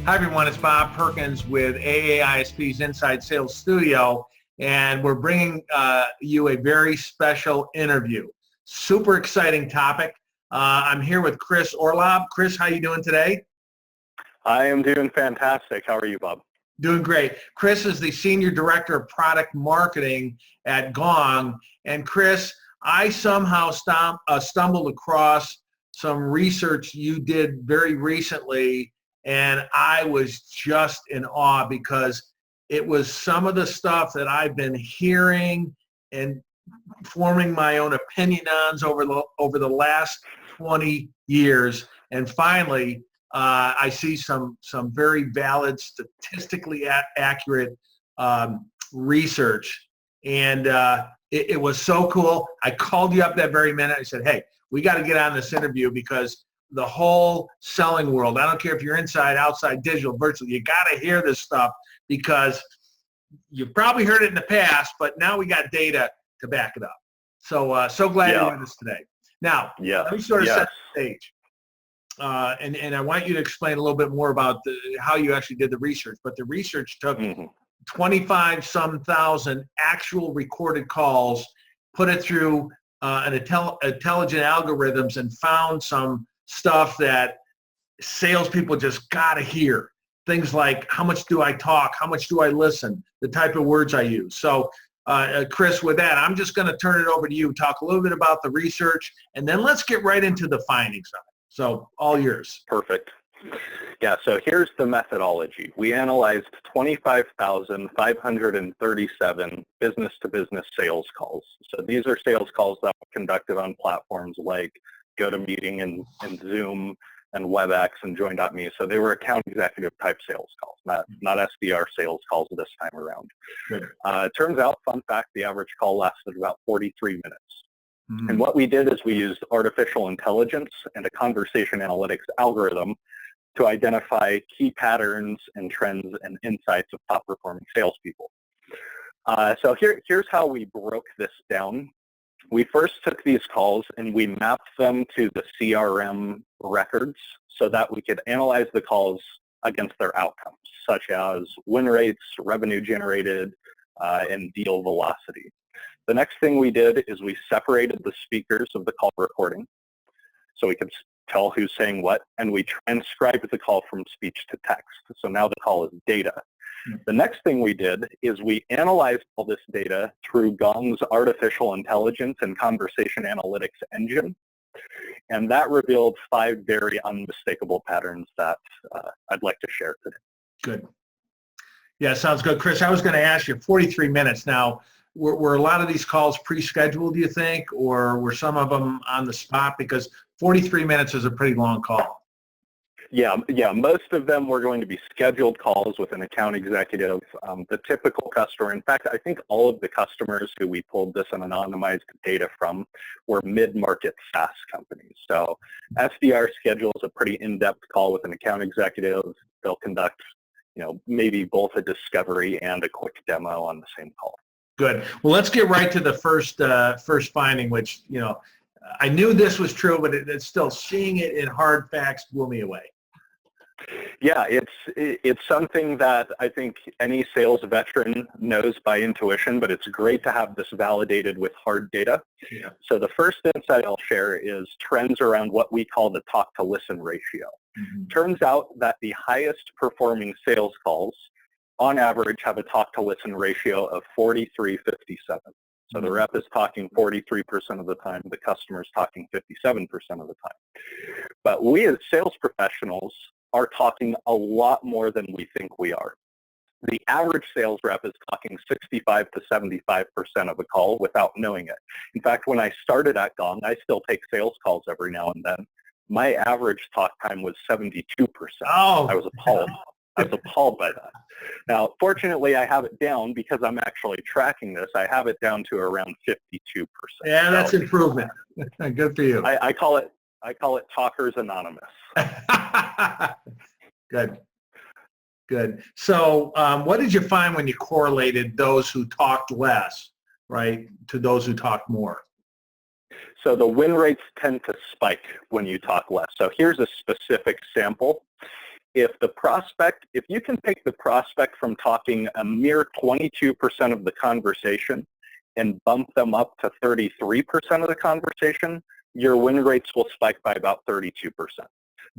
Hi, everyone. It's Bob Perkins with AA-ISP's Inside Sales Studio, and we're bringing you a very special interview. Super exciting topic. I'm here with Chris Orlob. Chris, how you doing today? I am doing fantastic. How are you, Bob? Doing great. Chris is the Senior Director of Product Marketing at Gong. And Chris, I somehow stumbled across some research you did very recently, and I was just in awe because it was some of the stuff that I've been hearing and forming my own opinion on over the last 20 years. And finally, I see some very valid, statistically accurate research. And it was so cool. I called you up that very minute. I said, hey, we got to get on this interview because the whole selling world, I don't care if you're inside, outside, digital, virtual, you got to hear this stuff because you've probably heard it in the past, but now we got data to back it up. So so glad you're with us today. Now, let me sort of set the stage. And I want you to explain a little bit more about how you actually did the research. But the research took 25-some thousand actual recorded calls, put it through intelligent algorithms, and found some stuff that salespeople just got to hear. Things like, how much do I talk? How much do I listen? The type of words I use. So, Chris, with that, I'm just going to turn it over to you. Talk a little bit about the research, and then let's get right into the findings of it. So, all yours. Perfect. Yeah, so here's the methodology. We analyzed 25,537 business-to-business sales calls. So these are sales calls that were conducted on platforms like GoToMeeting and Zoom and WebEx and Join.me. So they were account executive type sales calls, not SDR sales calls this time around. It turns out, fun fact, the average call lasted about 43 minutes. And what we did is we used artificial intelligence and a conversation analytics algorithm to identify key patterns and trends and insights of top performing salespeople. So here's how we broke this down. We first took these calls and we mapped them to the CRM records so that we could analyze the calls against their outcomes, such as win rates, revenue generated, and deal velocity. The next thing we did is we separated the speakers of the call recording so we could tell who's saying what, and we transcribed the call from speech to text. So now the call is data. The next thing we did is we analyzed all this data through Gong's artificial intelligence and conversation analytics engine, and that revealed 5 very unmistakable patterns that I'd like to share today. Good. Yeah, sounds good. Chris, I was going to ask you, 43 minutes now. Were a lot of these calls pre-scheduled, do you think, or were some of them on the spot? Because 43 minutes is a pretty long call. Yeah, most of them were going to be scheduled calls with an account executive. The typical customer, in fact, I think all of the customers who we pulled this and anonymized data from were mid-market SaaS companies. So SDR schedules a pretty in-depth call with an account executive. They'll conduct, maybe both a discovery and a quick demo on the same call. Good. Well, let's get right to the first finding, which, I knew this was true, but it's still, seeing it in hard facts blew me away. Yeah, it's something that I think any sales veteran knows by intuition, but it's great to have this validated with hard data. Yeah. So the first insight I'll share is trends around what we call the talk to listen ratio. Turns out that the highest performing sales calls on average have a talk to listen ratio of 43:57. So the rep is talking 43% of the time, the customer is talking 57% of the time. But we as sales professionals are talking a lot more than we think we are. The average sales rep is talking 65 to 75% of a call without knowing it. In fact, when I started at Gong, I still take sales calls every now and then. My average talk time was 72%. Oh. I was appalled. I was appalled by that. Now, fortunately, I have it down because I'm actually tracking this. I have it down to around 52%. Yeah, that's improvement. Good for you. I call it Talkers Anonymous. Good. So what did you find when you correlated those who talked less, right, to those who talked more? So the win rates tend to spike when you talk less. So here's a specific sample. if you can take the prospect from talking a mere 22% of the conversation and bump them up to 33% of the conversation, your win rates will spike by about 32%.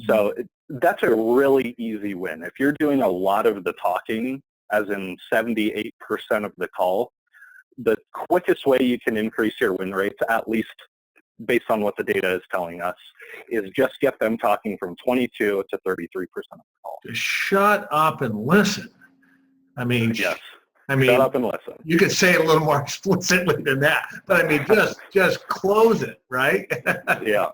So that's a really easy win. If you're doing a lot of the talking, as in 78% of the call, the quickest way you can increase your win rates, at least based on what the data is telling us, is just get them talking from 22 to 33% of the call. Shut up and listen. I mean, yes. I mean, shut up and listen. You could say it a little more explicitly than that, but I mean, just close it, right? Yeah.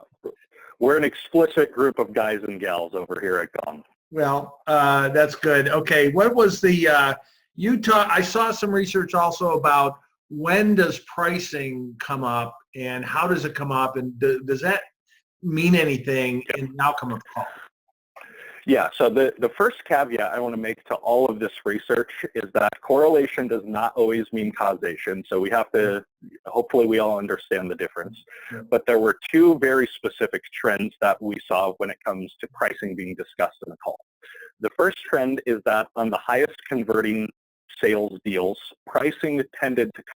We're an explicit group of guys and gals over here at Gong. Well, that's good. Okay, what was the, I saw some research also about when does pricing come up and how does it come up, and does that mean anything in the outcome of the call? Yeah, so the first caveat I want to make to all of this research is that correlation does not always mean causation. So we have to, hopefully we all understand the difference. Yeah. But there were two very specific trends that we saw when it comes to pricing being discussed in the call. The first trend is that on the highest converting sales deals, pricing tended to come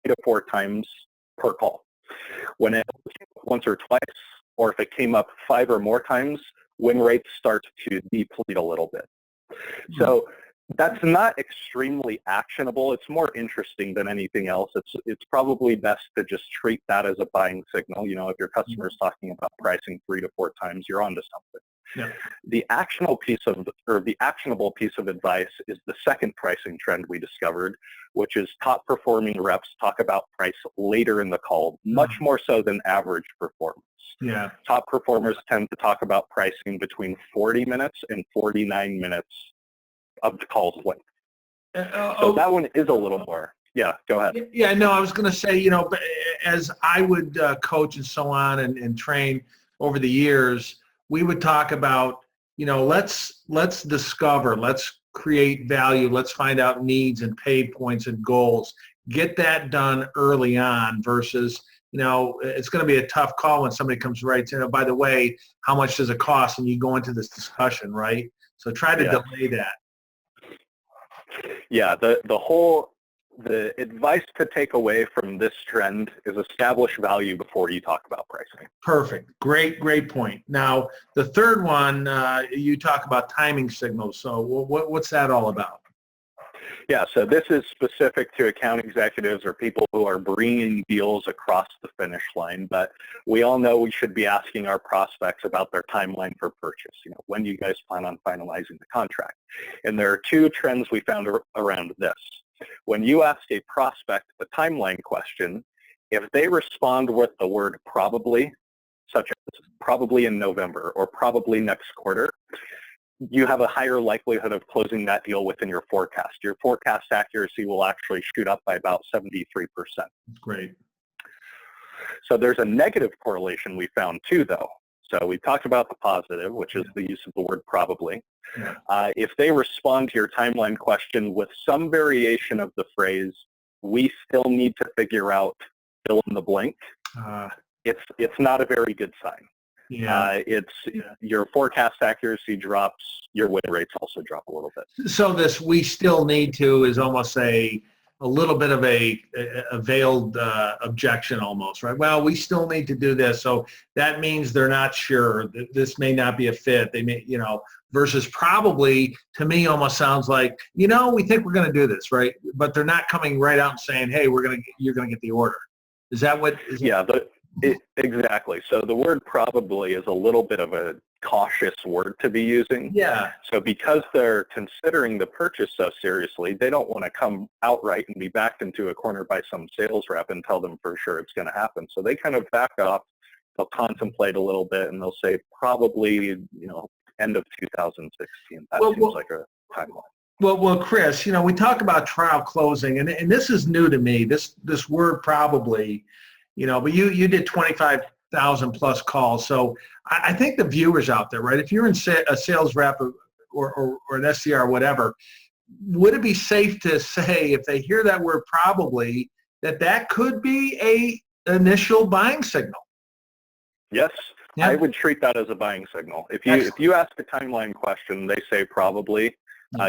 3 to 4 times per call. When it came up once or twice, or if it came up 5 or more times, win rates start to deplete a little bit. So that's not extremely actionable. It's more interesting than anything else. It's probably best to just treat that as a buying signal. You know, if your customer is talking about pricing 3 to 4 times, you're onto something. Yeah. The actionable piece of advice is the second pricing trend we discovered, which is top performing reps talk about price later in the call, much more so than average performance. Yeah. Top performers tend to talk about pricing between 40 minutes and 49 minutes of the call's length. So that one is a little more. Yeah, go ahead. Yeah, no, I was going to say, you know, as I would coach and so on and train over the years, we would talk about, you know, let's discover, let's create value, let's find out needs and pay points and goals. Get that done early on versus, you know, it's going to be a tough call when somebody comes right to, oh, by the way, how much does it cost? And you go into this discussion, right? So try to delay that. Yeah, the advice to take away from this trend is establish value before you talk about pricing. Perfect. Great point. Now, the third one, you talk about timing signals. So what's that all about? Yeah, so this is specific to account executives or people who are bringing deals across the finish line, but we all know we should be asking our prospects about their timeline for purchase. You know, when do you guys plan on finalizing the contract? And there are two trends we found around this. When you ask a prospect a timeline question, if they respond with the word probably, such as probably in November or probably next quarter, you have a higher likelihood of closing that deal within your forecast. Your forecast accuracy will actually shoot up by about 73%. Great. So there's a negative correlation we found too, though. So we talked about the positive, which is the use of the word probably. Yeah. If they respond to your timeline question with some variation of the phrase, we still need to figure out fill in the blank, it's not a very good sign. Yeah. Your forecast accuracy drops, your win rates also drop a little bit. So this we still need to is almost a little bit of a veiled objection almost, right? Well, we still need to do this. So that means they're not sure. This may not be a fit. They may, you know, versus probably to me almost sounds like, you know, we think we're going to do this, right? But they're not coming right out and saying, hey, you're going to get the order. Is that what? Exactly. So the word probably is a little bit of a cautious word to be using. Yeah. So because they're considering the purchase so seriously, they don't want to come outright and be backed into a corner by some sales rep and tell them for sure it's going to happen. So they kind of back off. They'll contemplate a little bit and they'll say probably, you know, end of 2016. That seems like a timeline. Well, Chris, you know, we talk about trial closing, and this is new to me. This word probably. You know, but you did 25,000 plus calls. So I think the viewers out there, right, if you're in a sales rep or an SDR or whatever, would it be safe to say if they hear that word probably that could be a initial buying signal? Yes. I would treat that as a buying signal. If you ask a timeline question, they say probably,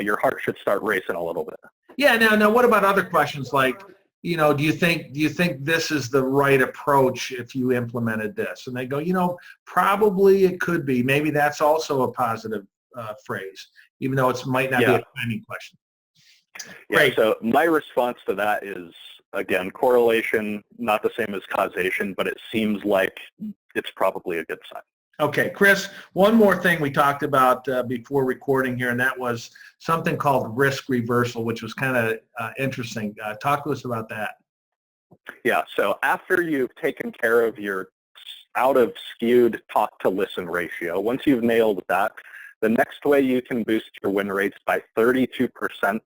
your heart should start racing a little bit. Yeah. Now, what about other questions like, do you think this is the right approach if you implemented this? And they go, probably it could be. Maybe that's also a positive phrase, even though it might not be a timing question. Yeah. Great. So my response to that is, again, correlation, not the same as causation, but it seems like it's probably a good sign. Okay, Chris, one more thing we talked about before recording here, and that was something called risk reversal, which was kind of interesting. Talk to us about that. Yeah, so after you've taken care of your out-of-skewed talk-to-listen ratio, once you've nailed that, the next way you can boost your win rates by 32%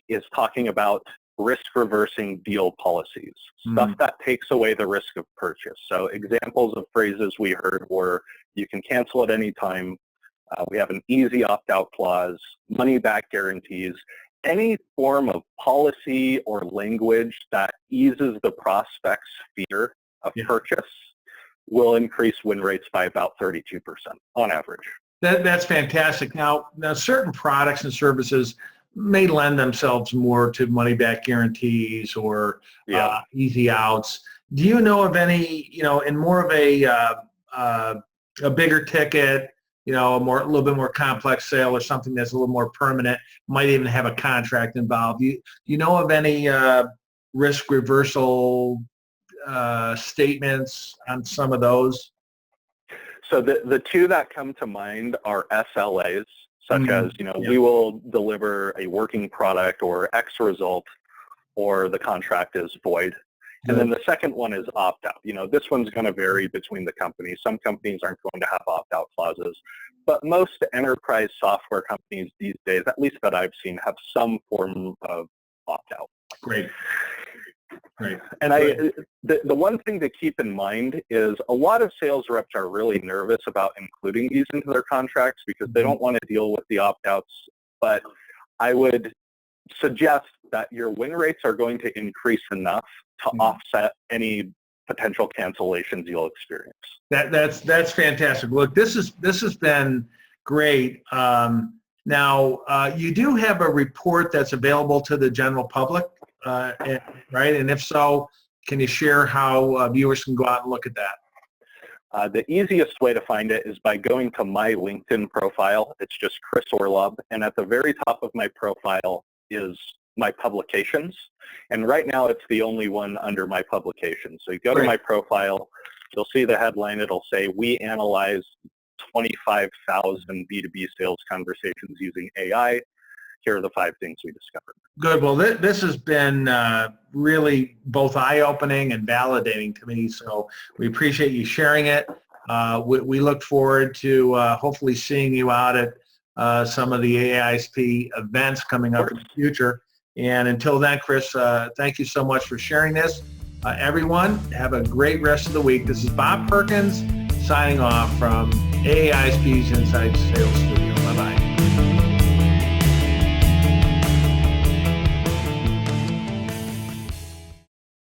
is talking about risk-reversing deal policies, stuff that takes away the risk of purchase. So examples of phrases we heard were, you can cancel at any time, we have an easy opt-out clause, money-back guarantees, any form of policy or language that eases the prospect's fear of purchase will increase win rates by about 32% on average. That's fantastic. Now certain products and services may lend themselves more to money-back guarantees or easy outs. Do you know of any, in more of a bigger ticket, a little bit more complex sale or something that's a little more permanent, might even have a contract involved? Do you know of any risk reversal statements on some of those? So the two that come to mind are SLAs. Such as, we will deliver a working product or X result, or the contract is void. And then the second one is opt-out. This one's going to vary between the companies. Some companies aren't going to have opt-out clauses, but most enterprise software companies these days, at least that I've seen, have some form of opt-out. Great. And the one thing to keep in mind is a lot of sales reps are really nervous about including these into their contracts because they don't want to deal with the opt-outs. But I would suggest that your win rates are going to increase enough to offset any potential cancellations you'll experience. That's fantastic. Look, this has been great. Now, you do have a report that's available to the general public. Right? And if so, can you share how viewers can go out and look at that? The easiest way to find it is by going to my LinkedIn profile. It's just Chris Orlob. And at the very top of my profile is my publications. And right now it's the only one under my publications. So you go to my profile, you'll see the headline. It'll say, we analyze 25,000 B2B sales conversations using AI. Here are the 5 things we discovered. Good. Well, this has been really both eye-opening and validating to me, so we appreciate you sharing it. We look forward to hopefully seeing you out at some of the AA-ISP events coming up in the future. And until then, Chris, thank you so much for sharing this. Everyone, have a great rest of the week. This is Bob Perkins signing off from AA-ISP's Inside Sales Studio.